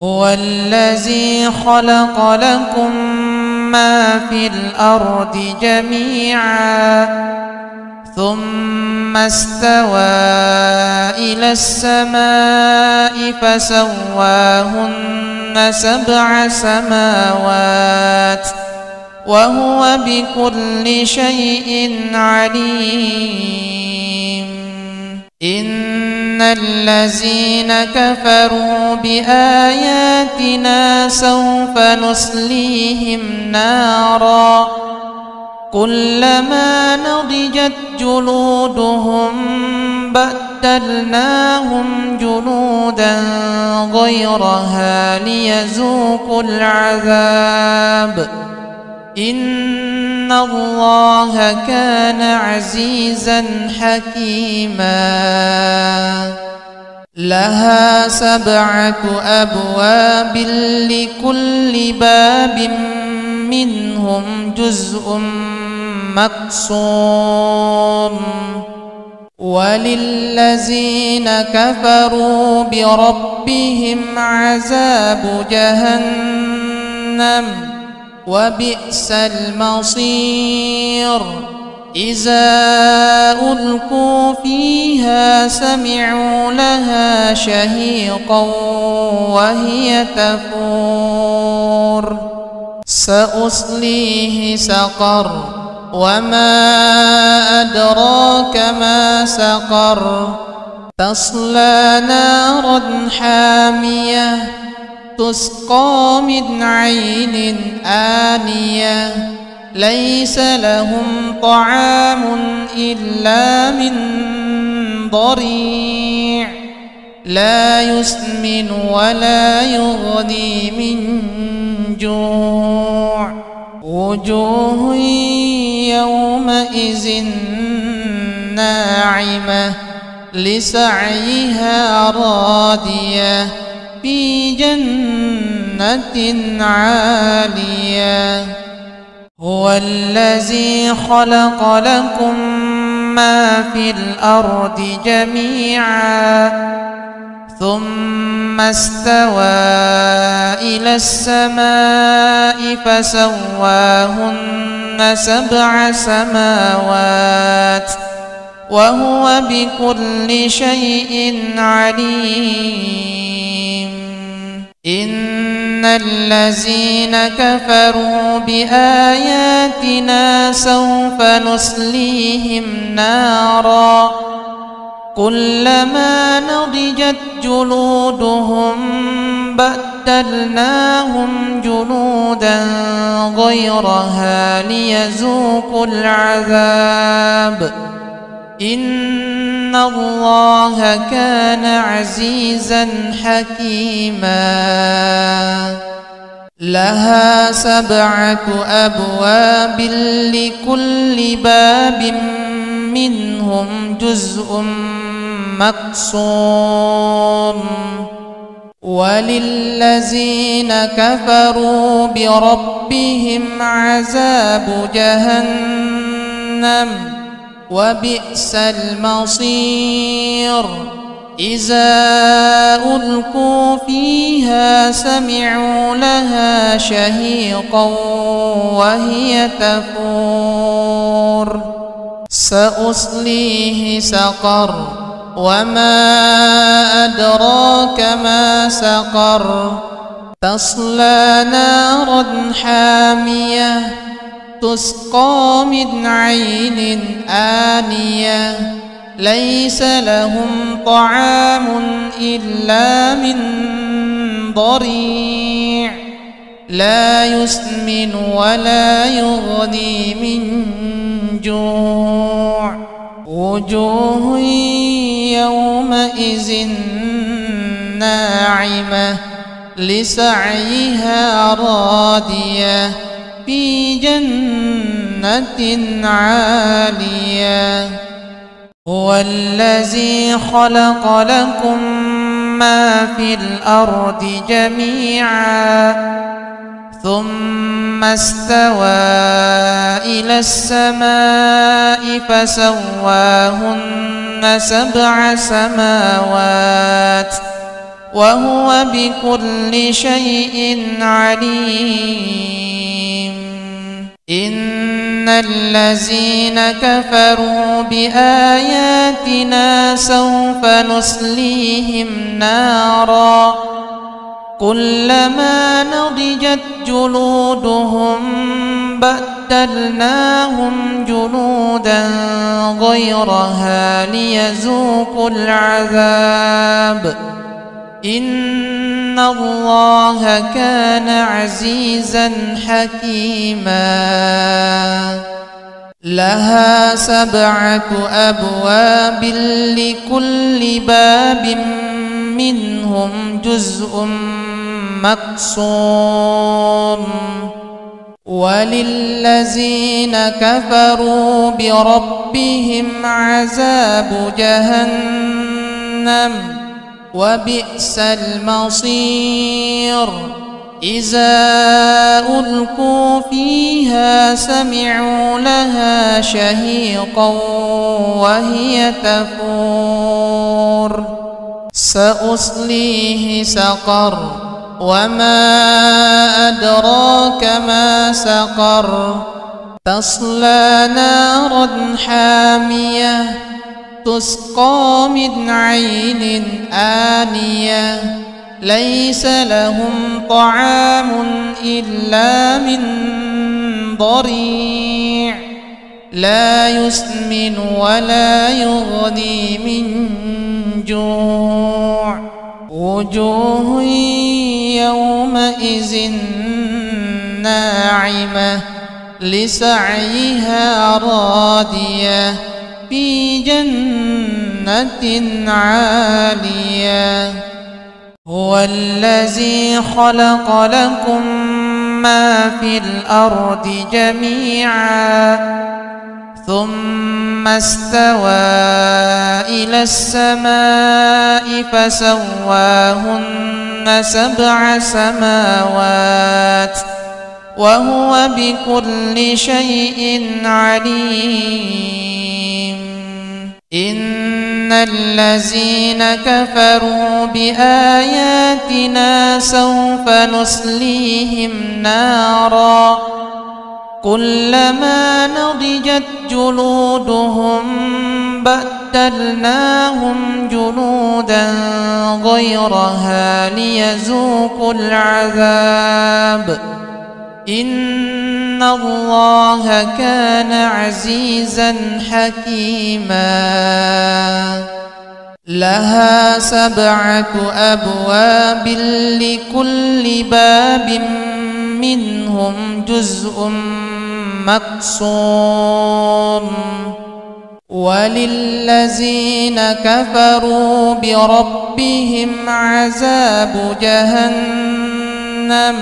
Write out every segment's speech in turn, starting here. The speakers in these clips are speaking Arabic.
هو الذي خلق لكم ما في الأرض جميعا ثم استوى إلى السماء فسواهن 7 سماوات وهو بكل شيء عليم. إن الذين كفروا بآياتنا سوف نصليهم نارا كلما نضجت جلودهم بدلناهم جلودا غيرها ليذوقوا العذاب إن الله كان عزيزا حكيما. لها 7 أبواب لكل باب منهم جزء مقسوم وللذين كفروا بربهم عذاب جهنم وبئس المصير. إذا ألقوا فيها سمعوا لها شهيقا وهي تفور سأصليه سقر وما أدراك ما سقر تصلى نارا حامية تسقى من عين آنية ليس لهم طعام إلا من ضريع لا يسمن ولا يغني من جوع وجوه يومئذ ناعمة لسعيها راضية في جنة عالية. هو الذي خلق لكم ما في الأرض جميعا ثم استوى إلى السماء فسواهن 7 سماوات وهو بكل شيء عليم. إن الذين كفروا بآياتنا سوف نصليهم نارا كلما نضجت جلودهم بدلناهم جلودا غيرها ليذوقوا العذاب إن الله كان عزيزا حكيما. لها 7 أبواب لكل باب منهم جزء مقسوم وللذين كفروا بربهم عذاب جهنم وبئس المصير. إذا ألقوا فيها سمعوا لها شهيقا وهي تفور سأصليه سقر وما أدراك ما سقر تصلى نارا حامية تسقى من عين آنية ليس لهم طعام إلا من ضريع لا يسمن ولا يغني من جوع وجوه يومئذ ناعمة لسعيها راضية في جنة عالية. هو الذي خلق لكم ما في الأرض جميعا ثم استوى إلى السماء فسواهن 7 سماوات وهو بكل شيء عليم. إن الذين كفروا بآياتنا سوف نصليهم نارا كلما نضجت جلودهم بدلناهم جلودا غيرها ليذوقوا العذاب إن الله كان عزيزا حكيما. لها 7 أبواب لكل باب منهم جزء مقسوم. وللذين كفروا بربهم عذاب جهنم وبئس المصير. إذا ألقوا فيها سمعوا لها شهيقا وهي تفور. سأصليه سقر وما أدراك ما سقر. تصلى نارا حامية تسقى من عين آنية ليس لهم طعام إلا من ضريع لا يسمن ولا يغني من جوع. وجوه يومئذ ناعمة لسعيها راضية في جنة عالية. هو الذي خلق لكم ما في الأرض جميعا ثم استوى إلى السماء فسواهن 7 سماوات وهو بكل شيء عليم. إن الذين كفروا بآياتنا سوف نصليهم نارا كلما نضجت جلودهم بدلناهم جلودا غيرها ليذوقوا العذاب إن الله كان عزيزا حكيما. لها 7 أبواب لكل باب منهم جزء مقسوم. وللذين كفروا بربهم عذاب جهنم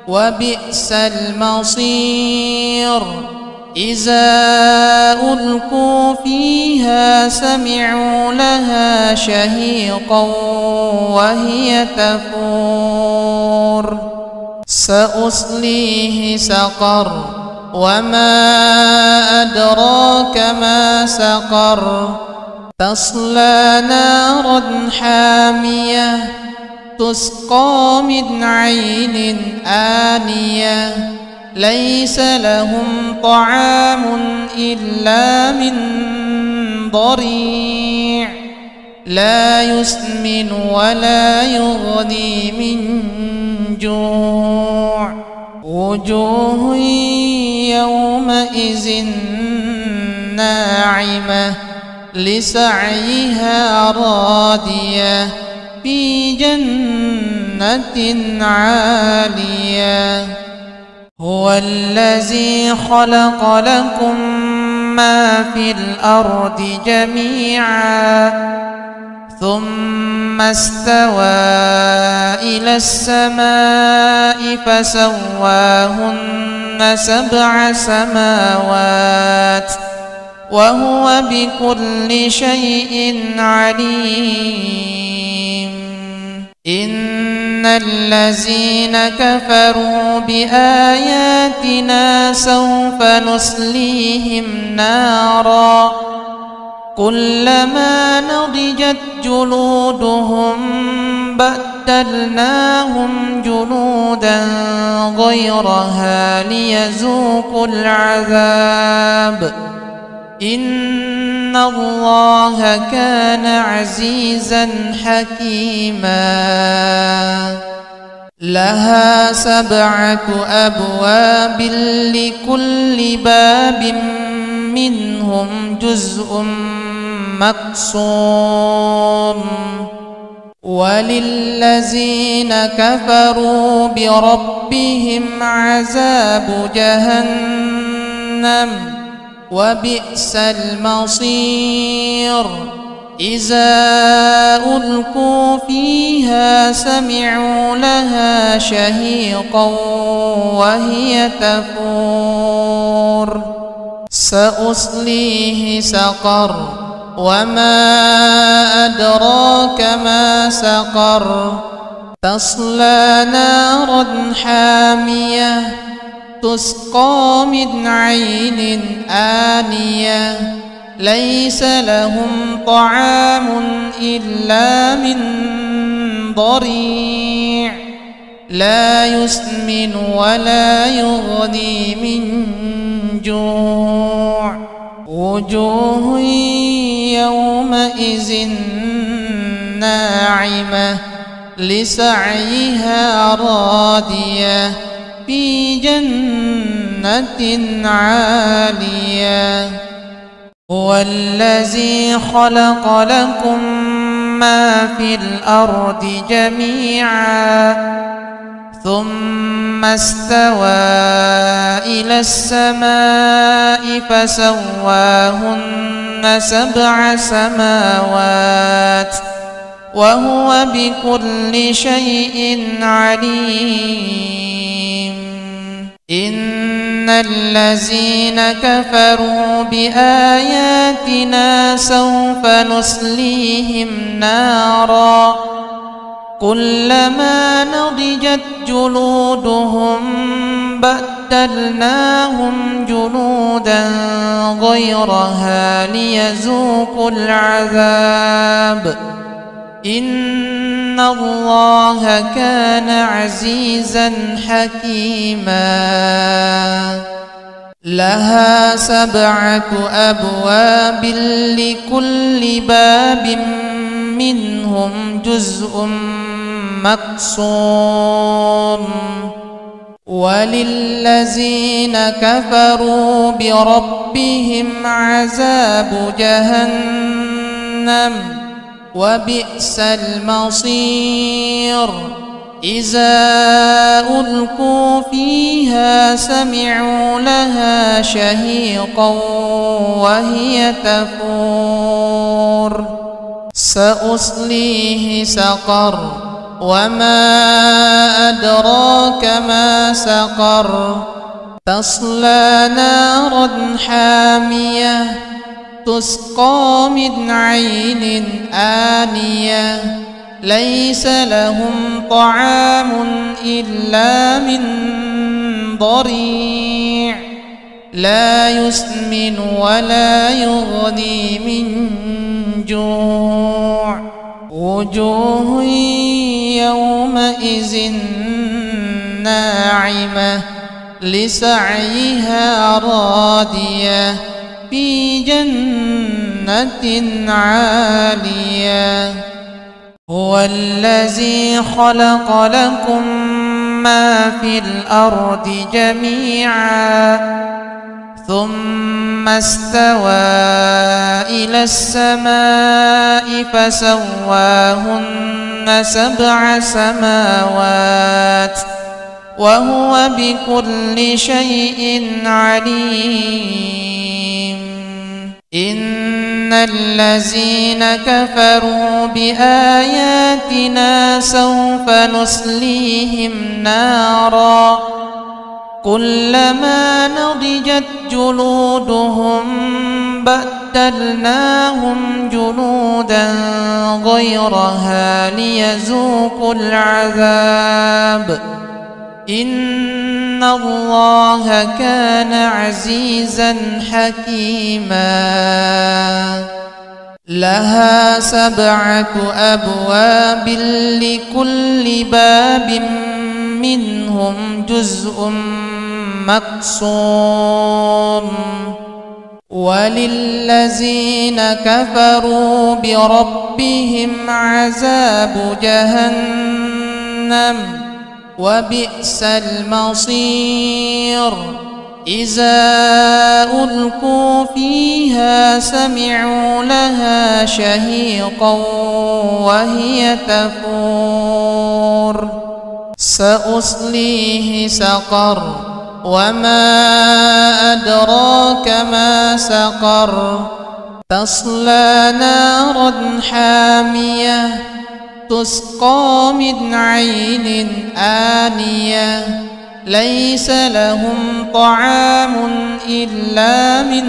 وبئس المصير. إذا ألقوا فيها سمعوا لها شهيقا وهي تفور. سأصليه سقر وما أدراك ما سقر. تصلى نارا حامية تسقى من عين آنية ليس لهم طعام إلا من ضريع لا يسمن ولا يغني من جوع. وجوه يومئذ ناعمة لسعيها راضية في جنة عالية. هو الذي خلق لكم ما في الأرض جميعا ثم استوى إلى السماء فسواهن 7 سماوات وهو بكل شيء عليم. إن الذين كفروا بآياتنا سوف نصليهم نارا كلما نضجت جلودهم بدلناهم جلودا غيرها ليذوقوا العذاب إن الله كان عزيزا حكيما لها 7 أبواب لكل باب منهم جزء مقسوم وللذين كفروا بربهم عذاب جهنم وبئس المصير إذا ألقوا فيها سمعوا لها شهيقا وهي تفور سأصليه سقر وما أدراك ما سقر تصلى نارا حامية تسقى من عين آنية ليس لهم طعام إلا من ضريع لا يسمن ولا يغني من جوع وجوه يومئذ ناعمة لسعيها راضية في جنة عالية هو الذي خلق لكم ما في الأرض جميعا ثم استوى إلى السماء فسواهن 7 سماوات وهو بكل شيء عليم إن الذين كفروا بآياتنا سوف نصليهم نارا كلما نضجت جلودهم بدلناهم جلودا غيرها ليذوقوا العذاب إن الله كان عزيزا حكيما لها 7 أبواب لكل باب منهم جزء مقسوم وللذين كفروا بربهم عذاب جهنم وبئس المصير إذا ألقوا فيها سمعوا لها شهيقا وهي تفور سأصليه سقر وما أدراك ما سقر تصلى نارا حامية تسقى من عين آنية ليس لهم طعام إلا من ضريع لا يسمن ولا يغني من جوع وجوه يومئذ ناعمة لسعيها راضية في جنة عالية هو الذي خلق لكم ما في الأرض جميعا ثم استوى إلى السماء فسواهن 7 سماوات وهو بكل شيء عليم إن الذين كفروا بآياتنا سوف نصليهم نارا كلما نضجت جلودهم بدلناهم جلودا غيرها ليذوقوا العذاب إن الله كان عزيزا حكيما لها 7 أبواب لكل باب منهم جزء مقسوم وللذين كفروا بربهم عذاب جهنم وبئس المصير إذا ألقوا فيها سمعوا لها شهيقا وهي تفور سأصليه سقر وما أدراك ما سقر تصلى نارا حامية تسقى من عين آنية ليس لهم طعام إلا من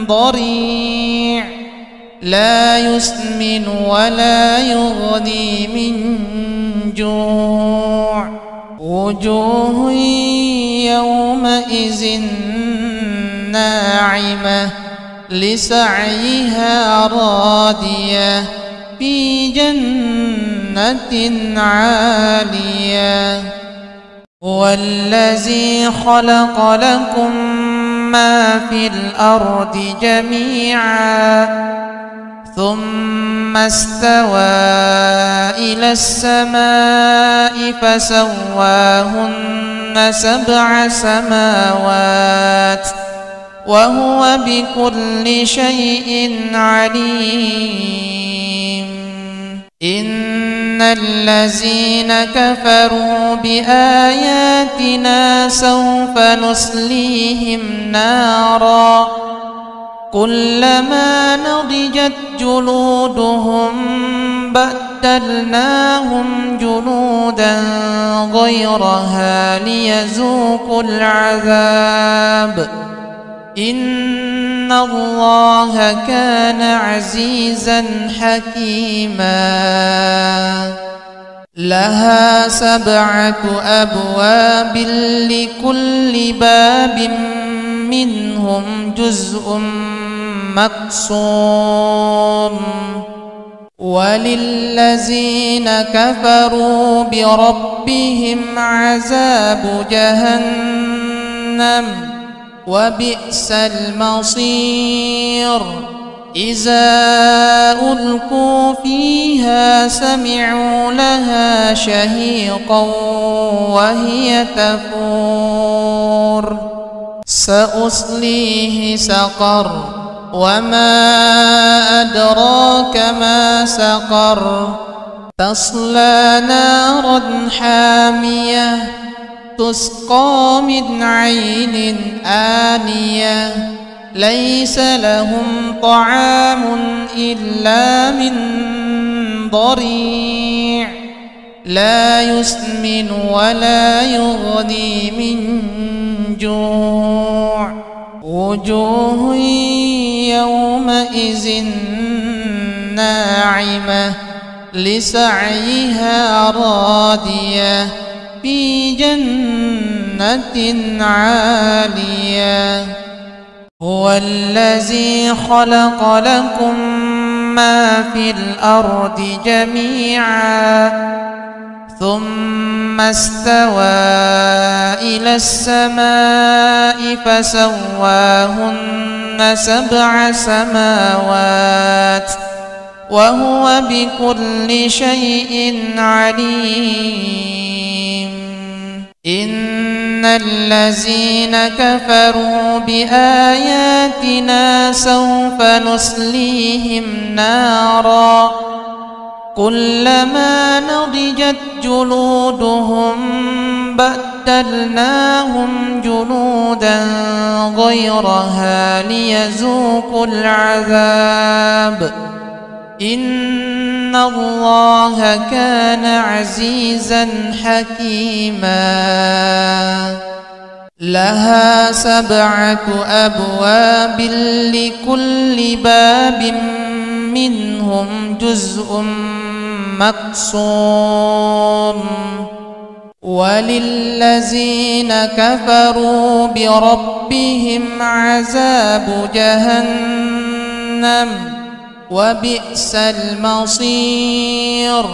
ضريع لا يسمن ولا يغني من جوع وجوه يومئذ ناعمة لسعيها راضية في جنة عالية هو الذي خلق لكم ما في الأرض جميعا ثم استوى إلى السماء فسواهن 7 سماوات وهو بكل شيء عليم إن الذين كفروا بآياتنا سوف نصليهم نارا كلما نضجت جلودهم بدلناهم جلودا غيرها ليذوقوا العذاب إن الله كان عزيزا حكيما لها 7 أبواب لكل باب منهم جزء مقسوم وللذين كفروا بربهم عذاب جهنم وبئس المصير إذا ألقوا فيها سمعوا لها شهيقا وهي تفور سأصليه سقر وما أدراك ما سقر تصلى نارا حامية تسقى من عين آنية ليس لهم طعام إلا من ضريع لا يسمن ولا يغني من جوع وجوه يومئذ ناعمة لسعيها راضية في جنة عالية هو الذي خلق لكم ما في الأرض جميعا ثم استوى إلى السماء فسواهن 7 سماوات وهو بكل شيء عليم إن الذين كفروا بآياتنا سوف نصليهم نارا كلما نضجت جلودهم بدلناهم جلودا غيرها ليذوقوا العذاب إن الله كان عزيزا حكيما لها 7 أبواب لكل باب منهم جزء مقسوم وللذين كفروا بربهم عذاب جهنم وبئس المصير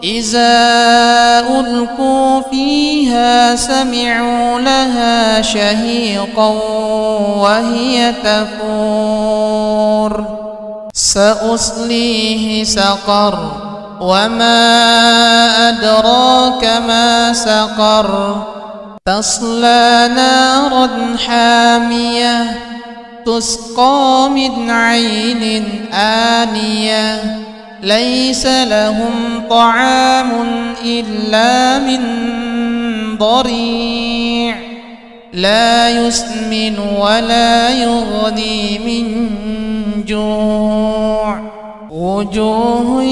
إذا ألقوا فيها سمعوا لها شهيقا وهي تفور سأصليه سقر وما أدراك ما سقر تصلى نارا حامية تسقى من عين آنية ليس لهم طعام إلا من ضريع لا يسمن ولا يغني من جوع وجوه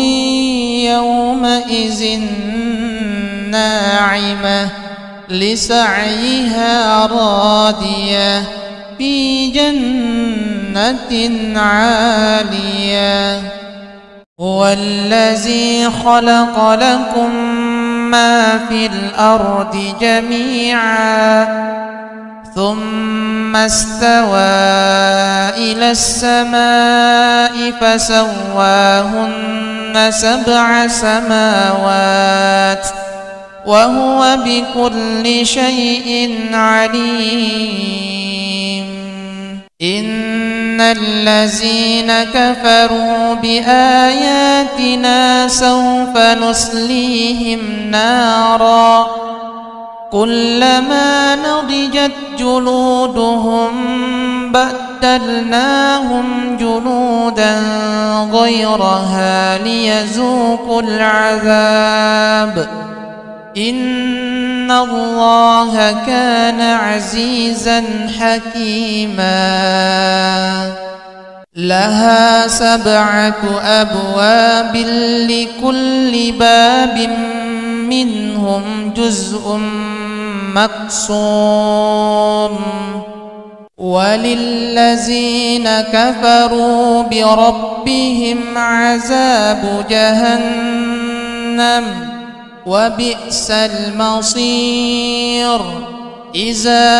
يومئذ ناعمة لسعيها راضية في جنة عالية هو الذي خلق لكم ما في الأرض جميعا ثم استوى إلى السماء فسواهن 7 سماوات وهو بكل شيء عليم إن الذين كفروا بآياتنا سوف نصليهم نارا كلما نضجت جلودهم بدلناهم جلودا غيرها ليذوقوا العذاب إن الله كان عزيزا حكيما لها 7 أبواب لكل باب منهم جزء مقسوم وللذين كفروا بربهم عذاب جهنم وبئس المصير إذا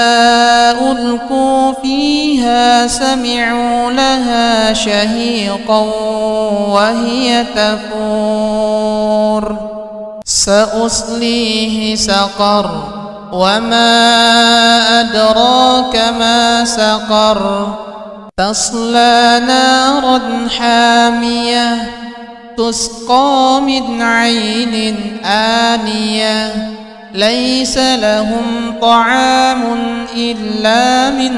ألقوا فيها سمعوا لها شهيقا وهي تفور سأصليه سقر وما أدراك ما سقر تصلى نارا حامية تسقى من عين آنية ليس لهم طعام إلا من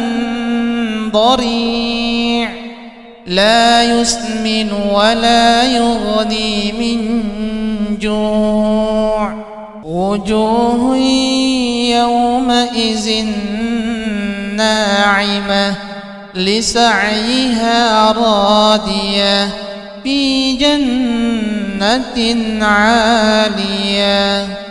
ضريع لا يسمن ولا يغني من جوع وجوه يومئذ ناعمة لسعيها راضية في جنة عالية